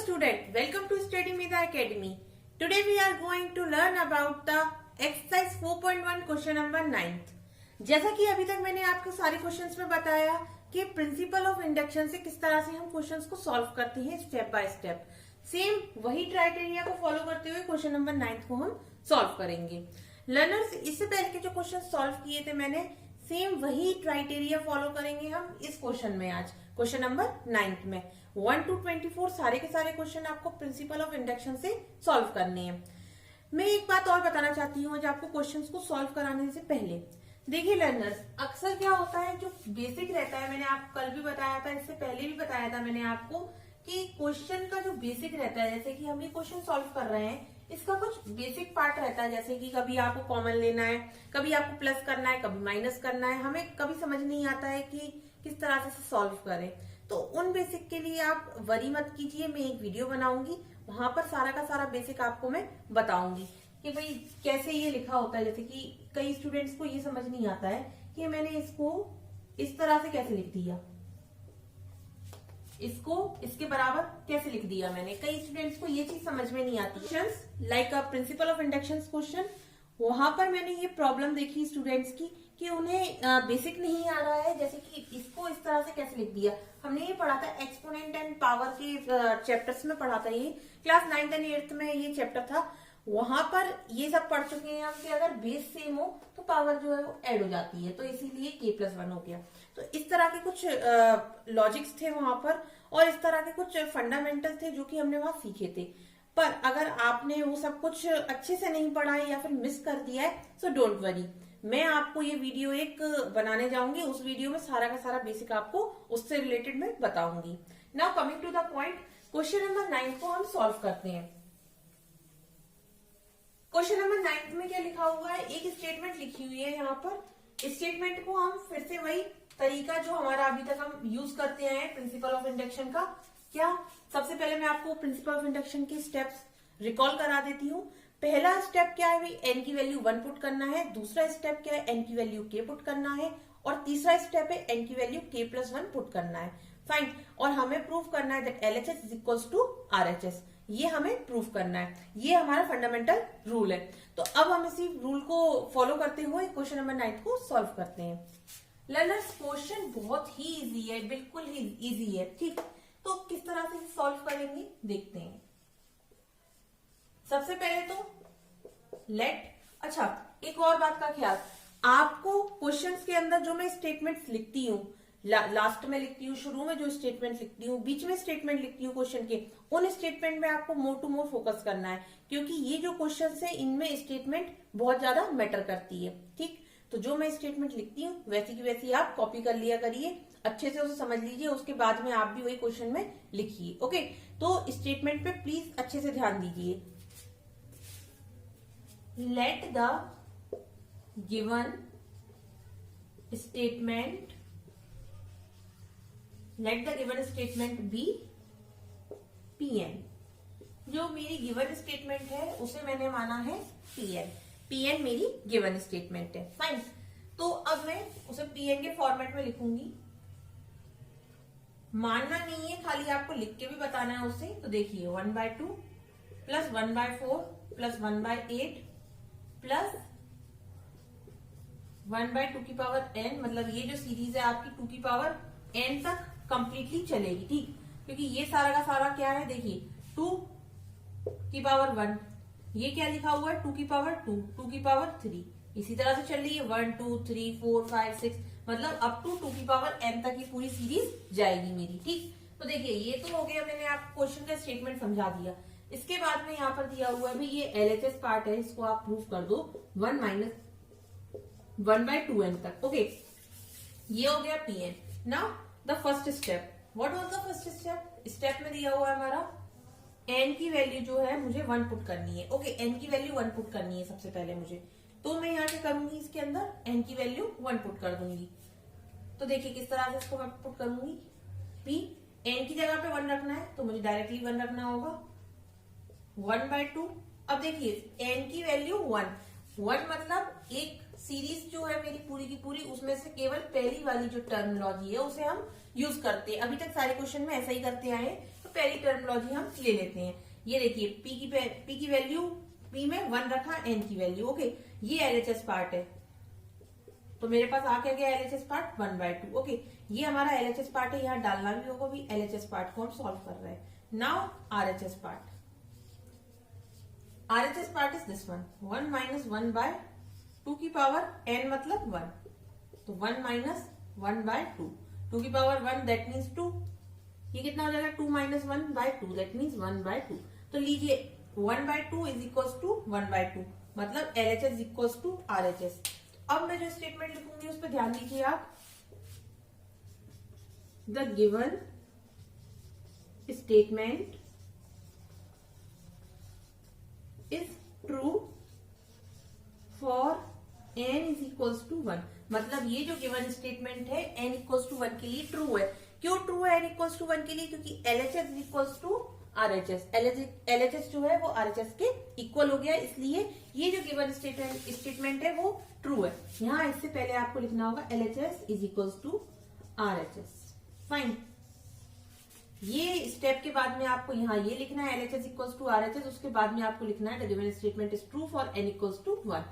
student, welcome to Study Medha Academy. Today we are going to learn about the exercise 4.1 question number 9th. जैसा कि अभी तक मैंने आपको सारे क्वेश्चंस में बताया कि प्रिंसिपल ऑफ इंडक्शन से किस तरह से हम क्वेश्चंस को सॉल्व करते हैं स्टेप बाय स्टेप, सेम वही क्राइटेरिया को फॉलो करते हुए क्वेश्चन नंबर 9th को हम सॉल्व करेंगे। लर्नर्स, इससे पहले के जो क्वेश्चन सॉल्व किए थे मैंने, सेम वही क्राइटेरिया फॉलो करेंगे हम इस क्वेश्चन में। आज क्वेश्चन नंबर 9th में 1 to 24 सारे के सारे क्वेश्चन आपको प्रिंसिपल ऑफ इंडक्शन से सॉल्व करने हैं। मैं एक बात और बताना चाहती हूँ आज आपको क्वेश्चंस को सॉल्व कराने से पहले। देखिए लर्नर्स, अक्सर क्या होता है, जो बेसिक रहता है, मैंने आपको कल भी बताया था, इससे पहले भी बताया था मैंने आपको कि क्वेश्चन का जो बेसिक रहता है, जैसे कि हम ये क्वेश्चन सॉल्व कर रहे हैं, इसका कुछ बेसिक पार्ट रहता है, जैसे कि कभी आपको कॉमन लेना है, कभी आपको प्लस करना है, कभी माइनस करना है। हमें कभी समझ नहीं आता है कि किस तरह से सॉल्व करें। तो उन बेसिक के लिए आप वरी मत कीजिए, मैं एक वीडियो बनाऊंगी, वहां पर सारा का सारा बेसिक आपको मैं बताऊंगी कि भाई कैसे ये लिखा होता है। जैसे कि कई स्टूडेंट्स को ये समझ नहीं आता है कि मैंने इसको इस तरह से कैसे लिख दिया, इसको इसके बराबर कैसे लिख दिया मैंने। कई स्टूडेंट्स को ये चीज समझ में नहीं आती। Questions like principle of induction question, वहां पर मैंने ये प्रॉब्लम देखी स्टूडेंट्स की कि उन्हें बेसिक नहीं आ रहा है, जैसे कि इसको इस तरह से कैसे लिख दिया। हमने ये पढ़ा था एक्सपोनेंट एंड पावर के चैप्टर्स में पढ़ा था, ये क्लास 9th एंड 8th में ये चैप्टर था। वहां पर ये सब पढ़ चुके हैं हम कि अगर बेस सेम हो तो पावर जो है वो ऐड हो जाती है, तो इसीलिए k+1 हो गया। तो इस तरह के कुछ लॉजिक्स थे वहां पर, और इस तरह के कुछ फंडामेंटल थे जो कि हमने वहां सीखे थे। पर अगर आपने वो सब कुछ अच्छे से नहीं पढ़ा है या फिर मिस कर दिया है, सो डोंट वरी, मैं आपको ये वीडियो एक बनाने जाऊंगी। उस वीडियो में सारा का सारा बेसिक आपको उससे रिलेटेड मैं बताऊंगी। Now coming to the point, question number 9 को हम सॉल्व करते हैं। क्वेश्चन नंबर 9 में क्या लिखा हुआ है, एक स्टेटमेंट लिखी हुई है यहाँ पर। स्टेटमेंट को हम फिर से वही तरीका जो हमारा अभी तक हम यूज करते आए हैं प्रिंसिपल ऑफ इंडक्शन का। क्या, सबसे पहले मैं आपको प्रिंसिपल ऑफ इंडक्शन के स्टेप्स रिकॉल करा देती हूँ। पहला स्टेप क्या है, एन की वैल्यू 1 पुट करना है। दूसरा स्टेप क्या है, एन की वैल्यू k पुट करना है। और तीसरा स्टेप है एन की वैल्यू k+1 पुट करना है। फाइन। और हमें प्रूव करना है that LHS is equals to RHS, ये हमें प्रूव करना है। ये हमारा फंडामेंटल रूल है। तो अब हम इसी रूल को फॉलो करते हुए क्वेश्चन नंबर 9 को सॉल्व करते हैं। लर्नर्स, क्वेश्चन बहुत ही इजी है, बिल्कुल ही इजी है, ठीक। तो किस तरह से सॉल्व करेंगे देखते हैं। सबसे पहले तो अच्छा, एक और बात का ख्याल, आपको क्वेश्चंस के अंदर जो मैं स्टेटमेंट्स लिखती हूँ, लास्ट में लिखती हूँ, शुरू में जो स्टेटमेंट लिखती हूँ, बीच में स्टेटमेंट लिखती हूँ क्वेश्चन के, उन स्टेटमेंट में आपको मोर टू मोर फोकस करना है, क्योंकि ये जो क्वेश्चन है इनमें स्टेटमेंट बहुत ज्यादा मैटर करती है, ठीक। तो जो मैं स्टेटमेंट लिखती हूँ वैसी की वैसी आप कॉपी कर लिया करिए, अच्छे से उसे समझ लीजिए, उसके बाद में आप भी वही क्वेश्चन में लिखिए। ओके, तो स्टेटमेंट पे प्लीज अच्छे से ध्यान दीजिए। Let the given statement be Pn। जो मेरी गिवन स्टेटमेंट है उसे मैंने माना है Pn मेरी गिवन स्टेटमेंट है। फाइन। तो अब मैं उसे Pn के फॉर्मेट में लिखूंगी। मानना नहीं है, खाली आपको लिख के भी बताना है उसे। तो देखिए 1/2 प्लस 1/4 प्लस 1/8 प्लस 1/2 की पावर n, मतलब ये जो सीरीज है आपकी 2 की पावर n तक कंप्लीटली चलेगी, ठीक। क्योंकि ये सारा का सारा क्या है, देखिए 2 की पावर 1, ये क्या लिखा हुआ है 2 की पावर 2, 2 की पावर 3, इसी तरह से चल रही है 1 2 3 4 5 6, मतलब अप टू 2 की पावर n तक ये पूरी सीरीज जाएगी मेरी, ठीक। तो देखिए ये तो हो गया, मैंने आपको क्वेश्चन का स्टेटमेंट समझा दिया। इसके बाद में यहाँ पर दिया हुआ है भी ये LHS पार्ट है, इसको आप प्रूव कर दो 1 - 1/2n तक। ओके, ये हो गया Pn। Now the first step, what was the first step? Step में दिया हुआ है हमारा n की वैल्यू जो है मुझे 1 पुट करनी है। ओके, n की वैल्यू 1 पुट करनी है सबसे पहले मुझे, तो मैं यहाँ से करूंगी, इसके अंदर n की वैल्यू 1 पुट कर दूंगी। तो देखिए किस तरह से इसको मैं पुट करूंगी। p n की जगह पे 1 रखना है तो मुझे डायरेक्टली 1 रखना होगा, 1/2। अब देखिए n की वैल्यू 1 मतलब एक सीरीज जो है मेरी पूरी की पूरी, उसमें से केवल पहली वाली जो टर्मिनोलॉजी है उसे हम यूज करते हैं। अभी तक सारे क्वेश्चन में ऐसा ही करते आए हैं। तो पहली टर्मिनोलॉजी हम ले लेते हैं। ये देखिए पी की वैल्यू पी में 1 रखा, एन की वैल्यू, ओके। ये एलएचएस पार्ट है, तो मेरे पास आ क्या गया एलएचएस पार्ट 1/2, ओके। ये हमारा एलएचएस पार्ट है, यहाँ डालना भी होगा भी एलएचएस पार्ट को हम सॉल्व कर रहे हैं। Now RHS part, RHS part is this one, 1 - 1/2 की पावर n मतलब 1, तो 1 - 1/2, 2 की पावर 1 दैट मीन्स 2। ये कितना हो जाएगा 2 - 1/2 दैट मीन्स 1/2। तो लीजिए 1/2 इज इक्वल टू 1/2, मतलब LHS is equal to RHS. अब मैं जो स्टेटमेंट लिखूंगी उस पर ध्यान दीजिए आप। The given statement is true for n is equal to 1, मतलब ये जो गिवन स्टेटमेंट है n इक्वल टू 1 के लिए ट्रू है। क्यों ट्रू है n इक्वल टू 1 के लिए? क्योंकि LHS is equal to RHS, LHS जो है वो आरएचएस के इक्वल हो गया, इसलिए ये जो गिवन स्टेटमेंट है वो ट्रू है। यहाँ इससे पहले आपको लिखना होगा LHS is equal to RHS, fine. ये स्टेप के बाद में आपको यहाँ ये लिखना है एलएचएस इक्वल टू आरएचएस, उसके बाद में आपको लिखना है the given statement is true for n equal to 1।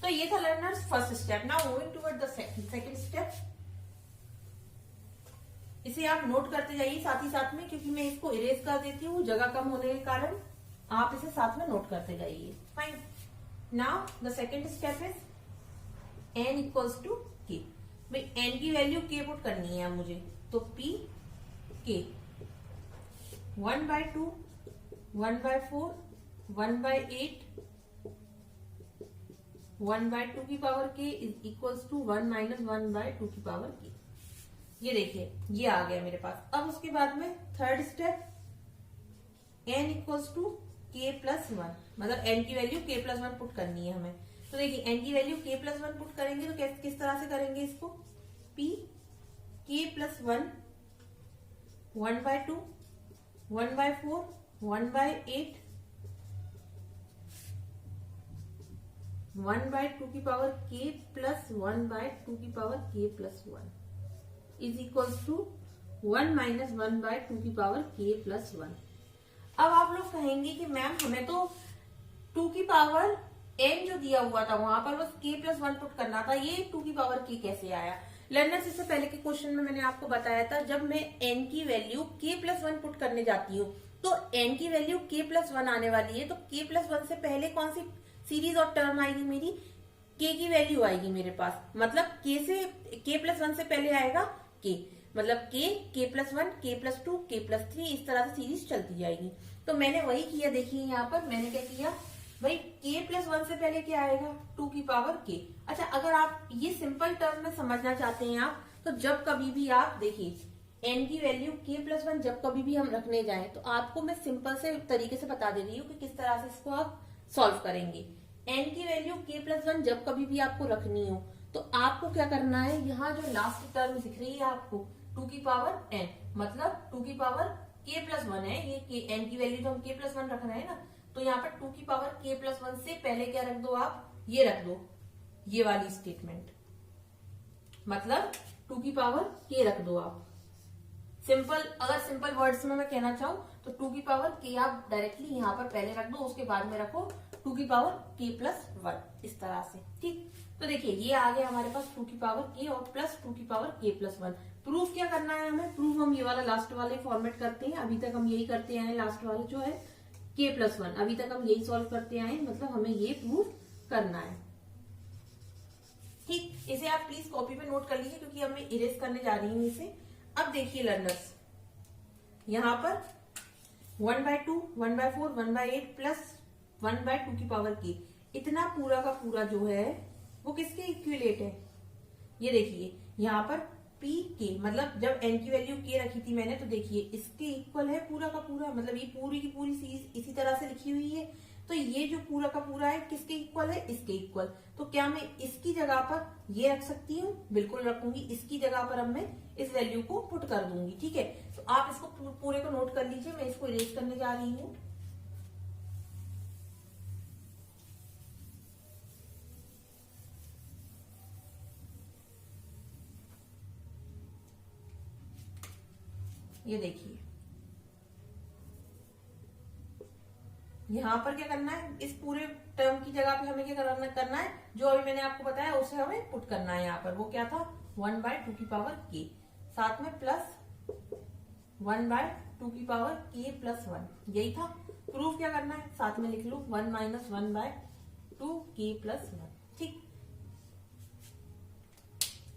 तो ये था learners first step. Now moving toward the second step. इसे आप नोट करते जाइए साथ ही साथ में, क्योंकि मैं इसको इरेज कर देती हूँ जगह कम होने के कारण, आप इसे साथ में नोट करते जाइए, fine. Now the second step is n equals to k। भाई n की वैल्यू k पुट करनी है मुझे, तो p k 1/2, 1/4, 1/8, 1/2 की power k is equals to 1 - 1/2 की पावर k। ये देखिए ये आ गया मेरे पास। अब उसके बाद में third step, n equals to k plus 1, मतलब n की वैल्यू k प्लस 1 पुट करनी है हमें। तो देखिए n की वैल्यू k प्लस 1 पुट करेंगे तो किस तरह से करेंगे इसको, p k प्लस 1 1/2, 1/4, 1/8, 1/2 की पावर k प्लस 1/2 की power k plus 1 is equals to 1 - 1/2 की पावर k प्लस 1। अब आप लोग कहेंगे कि मैम हमें तो 2 की पावर n जो दिया हुआ था वहां पर बस k प्लस 1 पुट करना था, ये 2 की पावर k कैसे आया? लर्नर्स, इससे पहले के क्वेश्चन में मैंने आपको बताया था जब मैं n की वैल्यू k प्लस 1 पुट करने जाती हूँ तो n की वैल्यू k प्लस 1 आने वाली है, तो k प्लस 1 से पहले कौन सी सीरीज और टर्म आएगी मेरी, k की वैल्यू आएगी मेरे पास, मतलब k प्लस 1 से पहले आएगा k, मतलब k plus 1, k plus 2, k plus 3, इस तरह से सीरीज चलती जाएगी। तो मैंने वही किया, देखिए यहाँ पर मैंने क्या किया भाई, k प्लस 1 से पहले क्या आएगा 2 की पावर k। अच्छा, अगर आप ये सिंपल टर्म में समझना चाहते हैं आप, तो जब कभी भी आप देखिए n की वैल्यू k प्लस 1 जब कभी भी हम रखने जाएं तो आपको मैं सिंपल से तरीके से बता दे रही हूँ कि किस तरह से इसको आप सॉल्व करेंगे। n की वैल्यू k प्लस 1 जब कभी भी आपको रखनी हो तो आपको क्या करना है, यहाँ जो लास्ट टर्म दिख रही है आपको 2 की पावर n, मतलब 2 की पावर k प्लस 1 है, ये n की वैल्यू तो हम k प्लस 1 रख रहे हैं ना, तो यहाँ पर 2 की पावर k प्लस 1 से पहले क्या रख दो आप, ये रख दो, ये वाली स्टेटमेंट, मतलब 2 की पावर k रख दो आप। सिंपल, अगर सिंपल वर्ड्स में मैं कहना चाहूं तो 2 की पावर k आप डायरेक्टली यहाँ पर पहले रख दो, उसके बाद में रखो 2 की पावर k प्लस 1, इस तरह से, ठीक। तो देखिए ये आ गया हमारे पास 2 की पावर k और प्लस 2 की पावर k प्लस 1। प्रूफ क्या करना है हमें, प्रूफ हम ये वाला लास्ट वाले फॉर्मेट करते हैं, अभी तक हम यही करते आए, लास्ट वाले जो है k प्लस 1 अभी तक हम यही सॉल्व करते आए, मतलब हमें ये प्रूफ करना है, ठीक। इसे आप प्लीज कॉपी पे नोट कर लीजिए क्योंकि अब मैं इरेज करने जा रही हूँ इसे। अब देखिए लर्नर्स, यहाँ पर 1/2, 1/4, 1/8 प्लस 1/2 की पावर k, इतना पूरा का पूरा जो है वो किसके इक्विलेट है, ये देखिए यहाँ पर p k, मतलब जब n की वैल्यू k रखी थी मैंने तो देखिए इसके इक्वल है पूरा का पूरा, मतलब ये पूरी की पूरी सीरीज इसी तरह से लिखी हुई है, तो ये जो पूरा का पूरा है किसके इक्वल है, इसके इक्वल। तो क्या मैं इसकी जगह पर ये रख सकती हूँ, बिल्कुल रखूंगी, इसकी जगह पर अब मैं इस वैल्यू को पुट कर दूंगी, ठीक है। तो आप इसको पूरे को नोट कर लीजिए, मैं इसको इरेज करने जा रही हूँ। ये देखिए यहाँ पर क्या करना है, इस पूरे टर्म की जगह पे हमें क्या करना है, जो अभी मैंने आपको बताया उसे हमें पुट करना है यहाँ पर। वो क्या था, 1/2k, साथ में प्लस 1/2k+1, यही था। प्रूफ क्या करना है, साथ में लिख लो 1 - 1/2k+1। ठीक,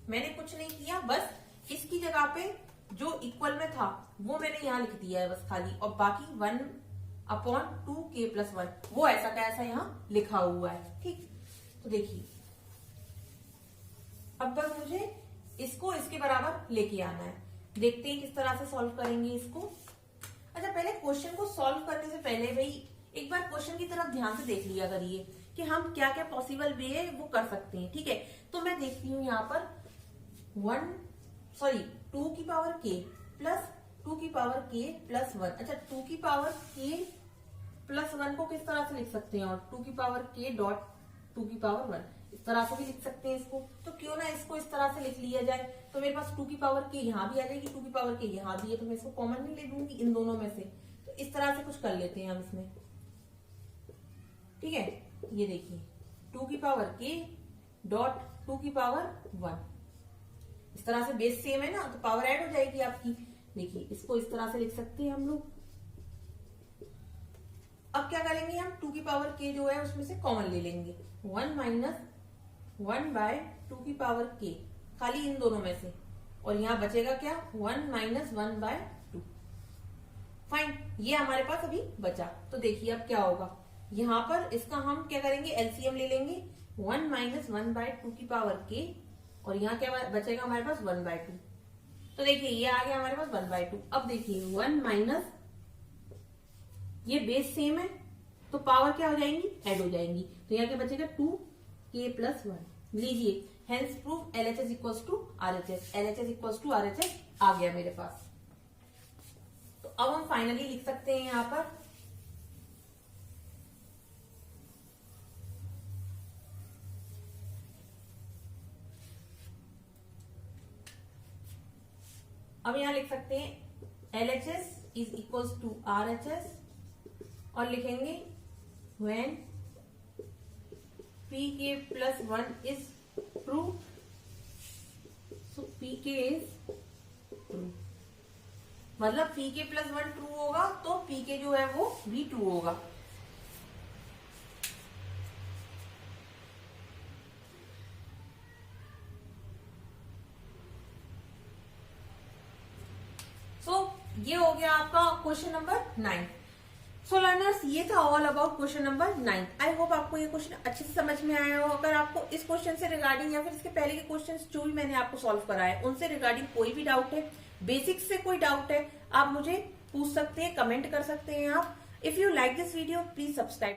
मैंने कुछ नहीं किया, बस इसकी जगह पे जो इक्वल में था वो मैंने यहाँ लिख दिया है बस खाली, और बाकी 1/2k+1 वो ऐसा का ऐसा यहाँ लिखा हुआ है। ठीक, तो देखिए अब बस मुझे इसको इसके बराबर लेके आना है। देखते हैं किस तरह से सॉल्व करेंगे इसको। अच्छा, पहले क्वेश्चन को सॉल्व करने से पहले भाई एक बार क्वेश्चन की तरफ ध्यान से देख लिया करिए कि हम क्या क्या पॉसिबल वे है वो कर सकते हैं। ठीक है, तो मैं देखती हूँ यहाँ पर 2k+2k+1। अच्छा, 2k+1 को किस तरह से लिख सकते हैं, और 2k.2k1 इस तरह से भी लिख सकते हैं इसको। तो क्यों ना इसको इस तरह से लिख लिया जाए। तो मेरे पास 2k यहाँ भी आ जाएगी, 2k यहाँ भी है, तो मैं इसको कॉमन नहीं ले लूंगी इन दोनों में से। तो इस तरह से कुछ कर लेते हैं हम इसमें। ठीक है, ये देखिए 2k.2k1 इस तरह से, बेस सेम है ना, तो पावर ऐड हो जाएगी आपकी। देखिए इसको इस तरह से लिख सकते हैं हम लोग। अब क्या करेंगे, हम 2k जो है उसमें से कॉमन ले लेंगे, 1 - 1/2k, खाली इन दोनों में से, और यहाँ बचेगा क्या, 1 - 1/2। फाइन, ये हमारे पास अभी बचा। तो देखिए अब क्या होगा, यहाँ पर इसका हम क्या करेंगे, एलसीएम ले लेंगे, 1 - 1/2k, और यहाँ क्या बचेगा हमारे पास 1/2। तो देखिए ये आ गया हमारे पास 1/2। अब देखिए 1 माइनस, ये बेस सेम है तो पावर क्या हो जाएंगी, ऐड हो जाएंगी। तो यहाँ क्या बचेगा 2k+1। लीजिए, hence proof LHS = RHS, LHS = RHS आ गया मेरे पास। तो अब हम फाइनली लिख सकते हैं यहाँ पर अब यहाँ लिख सकते हैं LHS = RHS, और लिखेंगे when pk+1 is true, so pk is true, मतलब pk+1 ट्रू होगा तो pk जो है वो भी ट्रू होगा। ये हो गया आपका क्वेश्चन नंबर 9। सो लर्नर्स, ये था all about question number 9। I hope आपको ये क्वेश्चन अच्छे से समझ में आया हो। अगर आपको इस क्वेश्चन से रिगार्डिंग या फिर इसके पहले के क्वेश्चंस जो भी मैंने आपको सॉल्व कराए उनसे रिगार्डिंग कोई भी डाउट है, बेसिक्स से कोई डाउट है, आप मुझे पूछ सकते हैं, कमेंट कर सकते हैं आप। If you like this video please subscribe.